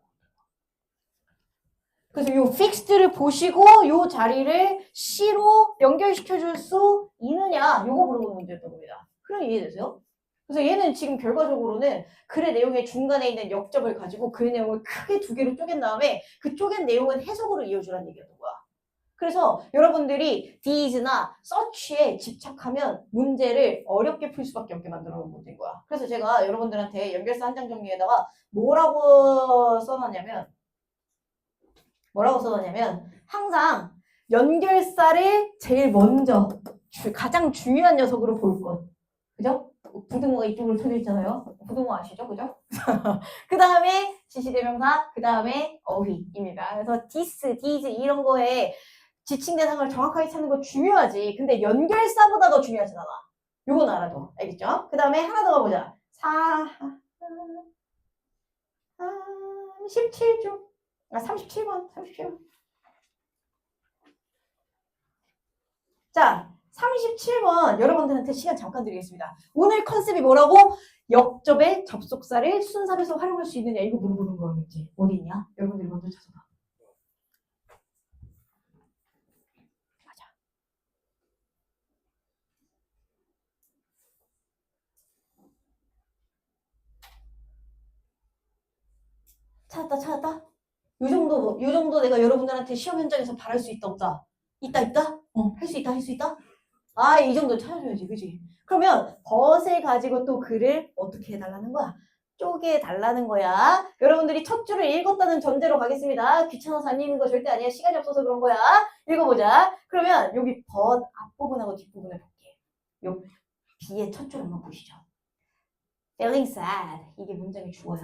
그래서 요 fixed를 보시고 요 자리를 C로 연결시켜 줄 수 있느냐 요거 물어보는 문제였던 겁니다. 그럼 이해되세요? 그래서 얘는 지금 결과적으로는 글의 내용의 중간에 있는 역접을 가지고 글의 내용을 크게 두 개로 쪼갠 다음에 그 쪼갠 내용은 해석으로 이어주라는 얘기였던 거야. 그래서 여러분들이 these나 such에 집착하면 문제를 어렵게 풀 수밖에 없게 만들어 놓은 문제인 거야. 그래서 제가 여러분들한테 연결사 한 장 정리에다가 뭐라고 써놨냐면 항상 연결사를 제일 먼저 가장 중요한 녀석으로 볼 것. 그죠? 부등호가 이쪽으로 쳐져 있잖아요. 부등호 아시죠? 그죠? 그 다음에 지시대명사, 그 다음에 어휘입니다. 그래서 this, these 이런 거에 지칭 대상을 정확하게 찾는 거 중요하지. 근데 연결사보다 더 중요하진 않아. 요건 알아도. 알겠죠? 그 다음에 하나 더 가보자. 17조. 37번. 자, 37번 여러분들한테 시간 잠깐 드리겠습니다. 오늘 컨셉이 뭐라고? 역접의 접속사를 순삽에서 활용할 수 있느냐 이거 물어보는 거겠지. 어디 있냐? 여러분들이 먼저 찾아봐. 맞아. 찾았다? 요 정도 내가 여러분들한테 시험 현장에서 바랄 수 있다, 없다? 있다? 할 수 있다? 아, 이 정도 찾아줘야지, 그지? 그러면 벗을 가지고 또 글을 어떻게 해달라는 거야? 쪼개달라는 거야. 여러분들이 첫 줄을 읽었다는 전제로 가겠습니다. 귀찮아서 안 읽는 거 절대 아니야. 시간이 없어서 그런 거야. 읽어보자. 그러면 여기 벗 앞부분하고 뒷부분을 볼게. 요 B의 첫 줄 한번 보시죠. Feeling sad. 이게 문장의 주어야.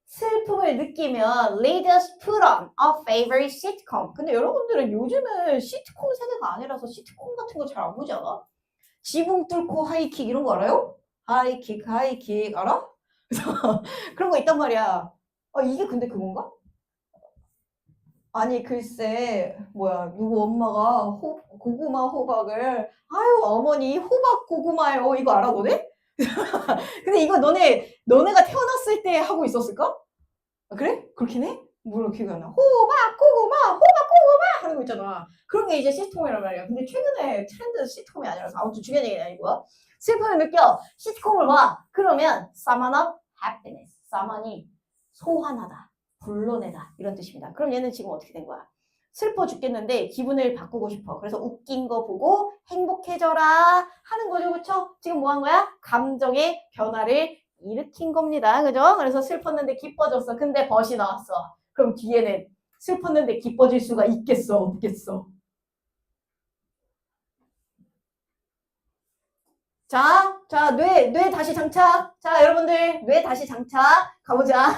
슬픔을 느끼면 lead us put on a favorite sitcom. 근데 여러분들은 요즘은 시트콤 세대가 아니라서 시트콤 같은 거 잘 안 보지 않아? 지붕 뚫고 하이킥 이런 거 알아요? 하이킥 알아? 그래서 그런 거 있단 말이야. 이게 근데 그건가? 아니 글쎄 뭐야 누구 엄마가 고구마 호박을 아유 어머니 호박 고구마요 이거 알아 너네? 근데 이거 너네가 태어났을 때 하고 있었을까? 아, 그래? 그렇긴 해? 뭐라 기억이 안 나. 호박 고구마 하는 거 있잖아. 그런 게 이제 시트콤이란 말이야. 근데 최근에 트렌드 시트콤이 아니라서 아무튼 중요한 얘기는 아니고요. 슬픔을 느껴 시트콤을 봐. 그러면 summon up happiness. summon이 소환하다, 불러내다 이런 뜻입니다. 그럼 얘는 지금 어떻게 된 거야? 슬퍼 죽겠는데 기분을 바꾸고 싶어. 그래서 웃긴 거 보고 행복해져라 하는 거죠. 그쵸? 지금 뭐 한 거야? 감정의 변화를 일으킨 겁니다. 그죠? 그래서 슬펐는데 기뻐졌어. 근데 벗이 나왔어. 그럼 뒤에는 슬펐는데 기뻐질 수가 있겠어? 없겠어? 자, 뇌 다시 장착. 자, 여러분들, 뇌 다시 장착. 가보자.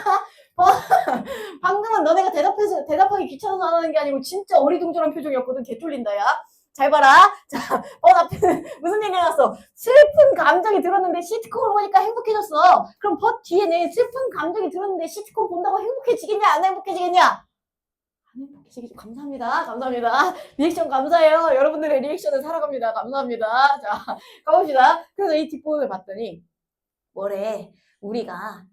방금은 너네가 대답하기 귀찮아서 안 하는 게 아니고 진짜 어리둥절한 표정이었거든. 개쫄린다, 야. 잘 봐라. 자, 앞에는 무슨 얘기가 났어? 슬픈 감정이 들었는데 시트콤을 보니까 행복해졌어. 그럼 뒤에는 슬픈 감정이 들었는데 시트콤 본다고 행복해지겠냐? 안 행복해지겠냐? 안 행복해지겠죠. 감사합니다. 리액션 감사해요. 여러분들의 리액션을 살아갑니다. 감사합니다. 자, 가봅시다. 그래서 이 뒷부분을 봤더니 뭐래? 우리가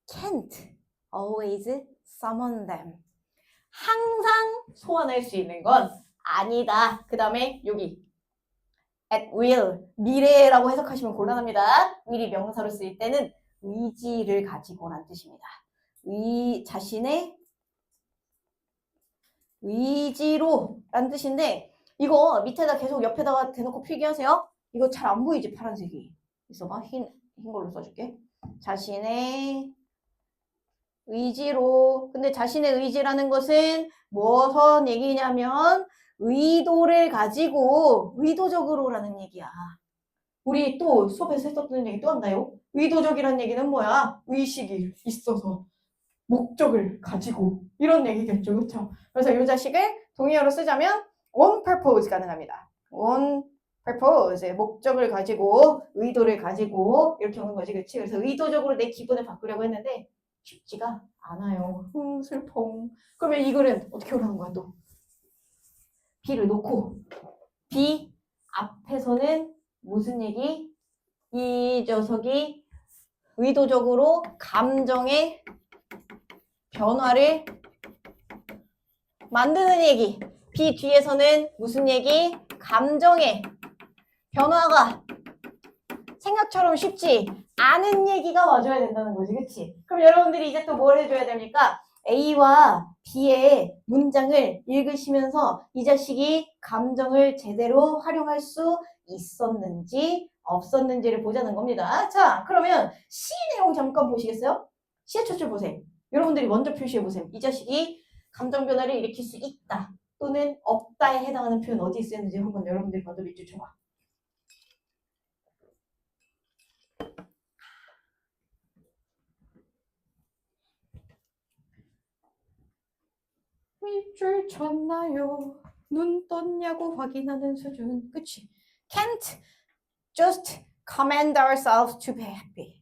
can't always summon them. 항상 소환할 수 있는 건 아니다. 그 다음에 여기 at will, 미래라고 해석하시면 곤란합니다. will이 명사로 쓰일 때는 의지를 가지고란 뜻입니다. 자신의 의지로 라는 뜻인데 이거 밑에다 계속 옆에다가 대놓고 필기하세요. 이거 잘 안 보이지 파란색이. 있어봐. 흰 걸로 써줄게. 자신의 의지로. 근데 자신의 의지라는 것은 무엇 얘기냐면 의도를 가지고 의도적으로라는 얘기야. 우리 또 수업에서 했었던 얘기 또 한다요. 의도적이라는 얘기는 뭐야? 의식이 있어서 목적을 가지고 이런 얘기겠죠. 그렇죠? 그래서 이 자식을 동의어로 쓰자면 on purpose 가능합니다. on purpose 목적을 가지고 의도를 가지고 이렇게 오는 거지. 그렇지? 그래서 의도적으로 내 기분을 바꾸려고 했는데 쉽지가 않아요. 슬퍼. 그러면 이 글은 어떻게 오라는 거야 또? B를 놓고 B 앞에서는 무슨 얘기? 이 녀석이 의도적으로 감정의 변화를 만드는 얘기. B 뒤에서는 무슨 얘기? 감정의 변화가 생각처럼 쉽지 않은 얘기가 와줘야 된다는 거지. 그치? 그럼 여러분들이 이제 또 뭘 해줘야 됩니까? A와 B의 문장을 읽으시면서 이 자식이 감정을 제대로 활용할 수 있었는지 없었는지를 보자는 겁니다. 자, 그러면 C 내용 잠깐 보시겠어요? C의 첫 줄 보세요. 여러분들이 먼저 표시해보세요. 이 자식이 감정 변화를 일으킬 수 있다 또는 없다에 해당하는 표현 어디 쓰였는지 한번 여러분들이 먼저 밑줄 쳐봐. 밑줄 쳤나요? 눈 떴냐고 확인하는 수준. 그치? Can't just command ourselves to be happy.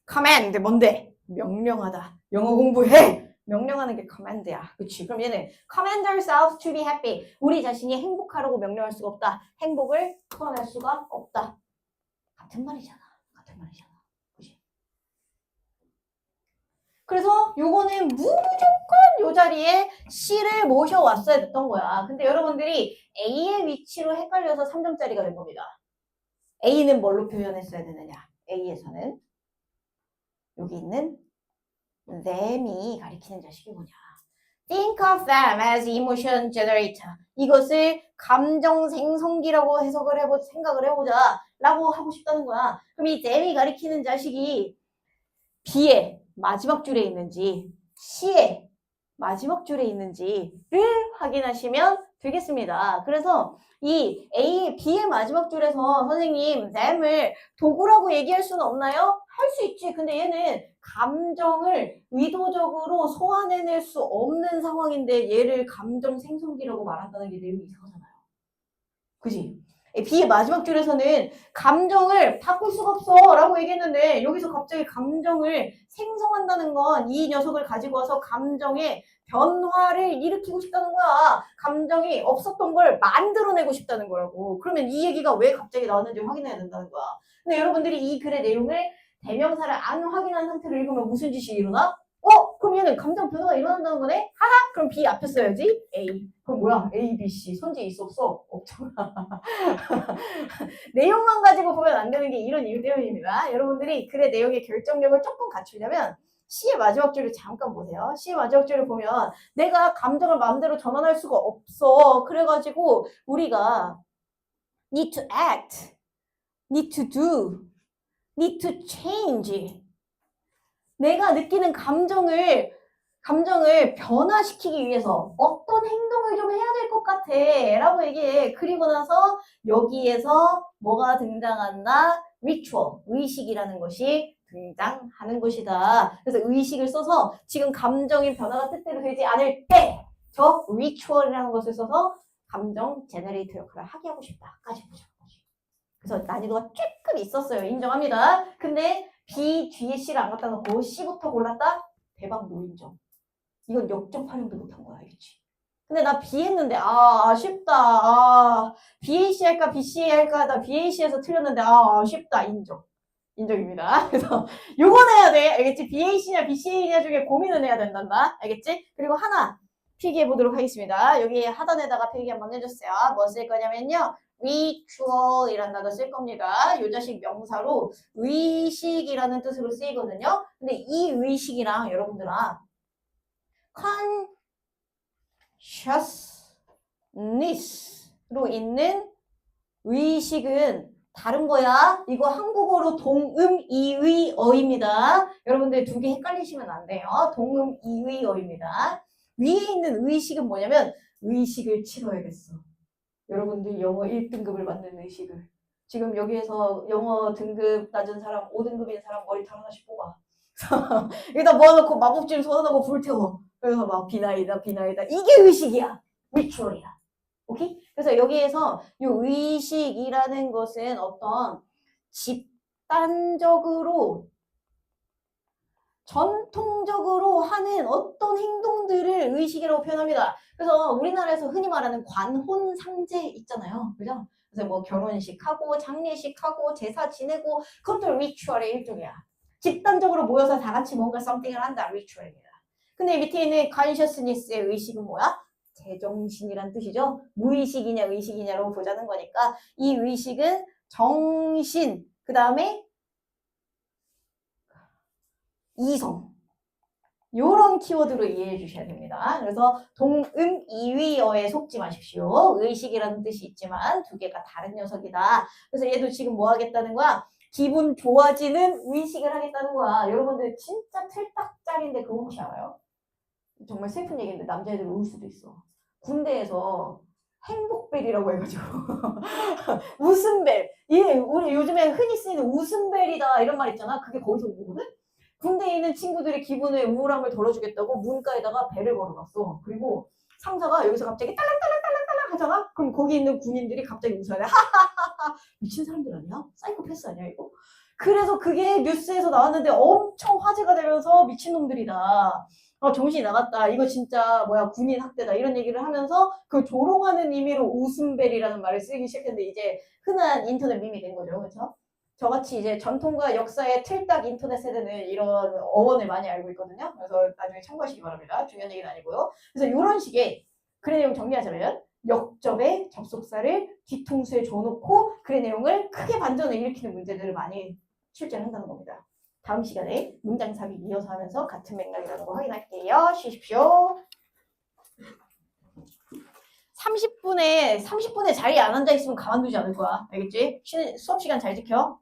command 뭔데? 명령하다. 영어 공부해. 명령하는 게 command야. 그치? 그럼 얘는 command ourselves to be happy. 우리 자신이 행복하라고 명령할 수가 없다. 행복을 소환할 수가 없다. 같은 말이잖아. 그치? 그래서 요거는 무조건 요 자리에 C를 모셔왔어야 됐던 거야. 근데 여러분들이 A의 위치로 헷갈려서 3점짜리가 된 겁니다. A는 뭘로 표현했어야 되느냐? A에서는 여기 있는 them이 가리키는 자식이 뭐냐? Think of them as emotion generator. 이것을 감정 생성기라고 생각을 해보자 라고 하고 싶다는 거야. 그럼 이 them이 가리키는 자식이 B의 마지막 줄에 있는지 C의 마지막 줄에 있는지를 확인하시면 되겠습니다. 그래서 이 B의 마지막 줄에서 선생님 them을 도구라고 얘기할 수는 없나요? 할 수 있지. 근데 얘는 감정을 의도적으로 소환해낼 수 없는 상황인데 얘를 감정 생성기라고 말한다는 게 내용이 이상하잖아요. 그지? B의 마지막 줄에서는 감정을 바꿀 수가 없어 라고 얘기했는데 여기서 갑자기 감정을 생성한다는 건 이 녀석을 가지고 와서 감정의 변화를 일으키고 싶다는 거야. 감정이 없었던 걸 만들어내고 싶다는 거라고. 그러면 이 얘기가 왜 갑자기 나왔는지 확인해야 된다는 거야. 근데 여러분들이 이 글의 내용을 대명사를 안 확인한 상태로 읽으면 무슨 짓이 일어나? 그럼 얘는 감정 변화가 일어난다는 거네? 하하? 그럼 B 앞에 써야지. A. 그럼 뭐야? A, B, C. 손지 있어 없어? 없잖아. 내용만 가지고 보면 안 되는 게 이런 이유 때문입니다. 여러분들이 글의 내용의 결정력을 조금 갖추려면 C의 마지막 줄을 잠깐 보세요. C의 마지막 줄을 보면 내가 감정을 마음대로 전환할 수가 없어. 그래가지고 우리가 need to act, need to do, need to change. 내가 느끼는 감정을 변화시키기 위해서 어떤 행동을 좀 해야 될 것 같아 라고 얘기해. 그리고 나서 여기에서 뭐가 등장한다? ritual, 의식이라는 것이 등장하는 것이다. 그래서 의식을 써서 지금 감정의 변화가 뜻대로 되지 않을 때 저 ritual이라는 것을 써서 감정 제너레이터 역할을 하게 하고 싶다까지 보자는 거지. 그래서 난이도가 조금 있었어요. 인정합니다. 근데 B 뒤에 C를 안 갖다 놓고 C부터 골랐다? 대박 노인정. 이건 역적 활용도 못한 거야, 알겠지? 근데 나 B 했는데 아쉽다. BAC 할까 BCA 할까 하다 BAC에서 틀렸는데 아쉽다. 인정입니다. 그래서 요건 해야 돼. 알겠지? BAC냐 BCA냐 중에 고민을 해야 된단다. 알겠지? 그리고 하나 필기해 보도록 하겠습니다. 여기 하단에다가 필기 한번 해줬어요. 뭐 쓸 거냐면요. ritual이라는 단어 쓸 겁니다. 요 자식 명사로 의식이라는 뜻으로 쓰이거든요. 근데 이 의식이랑 여러분들아 consciousness로 있는 의식은 다른 거야. 이거 한국어로 동음이의어입니다. 여러분들 두 개 헷갈리시면 안 돼요. 동음이의어입니다. 위에 있는 의식은 뭐냐면 의식을 치러야겠어. 여러분들 영어 1등급을 받는 의식을. 지금 여기에서 영어 등급 낮은 사람, 5등급인 사람 머리털 하나씩 뽑아. 여기다 모아놓고 마법질 소환하고 불태워. 그래서 막 비나이다. 이게 의식이야. 리추얼이야. 오케이? 그래서 여기에서 이 의식이라는 것은 어떤 집단적으로 전통적으로 하는 어떤 행동들을 의식이라고 표현합니다. 그래서 우리나라에서 흔히 말하는 관혼상제 있잖아요. 그죠? 그래서 뭐 결혼식하고 장례식하고 제사 지내고 그것도 리추얼의 일종이야. 집단적으로 모여서 다 같이 뭔가 썸띵을 한다. 리추얼입니다. 근데 밑에 있는 consciousness의 의식은 뭐야? 제정신이란 뜻이죠. 무의식이냐 의식이냐로 보자는 거니까 이 의식은 정신, 그 다음에 이성 요런 키워드로 이해해 주셔야 됩니다. 그래서 동음이의어에 속지 마십시오. 의식이라는 뜻이 있지만 두 개가 다른 녀석이다. 그래서 얘도 지금 뭐 하겠다는 거야? 기분 좋아지는 의식을 하겠다는 거야. 여러분들 진짜 틀딱짜리인데 그거 혹시 알아요? 정말 슬픈 얘기인데 남자애들 울 수도 있어. 군대에서 행복벨이라고 해가지고 웃음벨. 우리 요즘에 흔히 쓰이는 웃음벨이다 이런 말 있잖아. 그게 거기서 온 거거든? 군대에 있는 친구들의 기분에 우울함을 덜어주겠다고 문가에다가 배를 걸어놨어. 그리고 상사가 여기서 갑자기 딸랑딸랑딸랑딸랑 하잖아? 그럼 거기 있는 군인들이 갑자기 웃어야 돼. 하하하하. 미친 사람들 아니야? 사이코패스 아니야 이거? 그래서 그게 뉴스에서 나왔는데 엄청 화제가 되면서 미친놈들이다. 정신이 나갔다. 이거 진짜 군인 학대다. 이런 얘기를 하면서 그 조롱하는 의미로 웃음벨이라는 말을 쓰기 시작했는데 이제 흔한 인터넷 밈이 된 거죠. 그렇죠? 저같이 이제 전통과 역사의 틀딱 인터넷 세대는 이런 어원을 많이 알고 있거든요. 그래서 나중에 참고하시기 바랍니다. 중요한 얘기는 아니고요. 그래서 이런 식의 글의 내용 정리하자면 역접의 접속사를 뒤통수에 줘놓고 글의 내용을 크게 반전을 일으키는 문제들을 많이 출제를 한다는 겁니다. 다음 시간에 문장 삽입 이어서 하면서 같은 맥락이라는 거 확인할게요. 쉬십시오. 30분에 자리에 안 앉아 있으면 가만두지 않을 거야. 알겠지? 수업 시간 잘 지켜.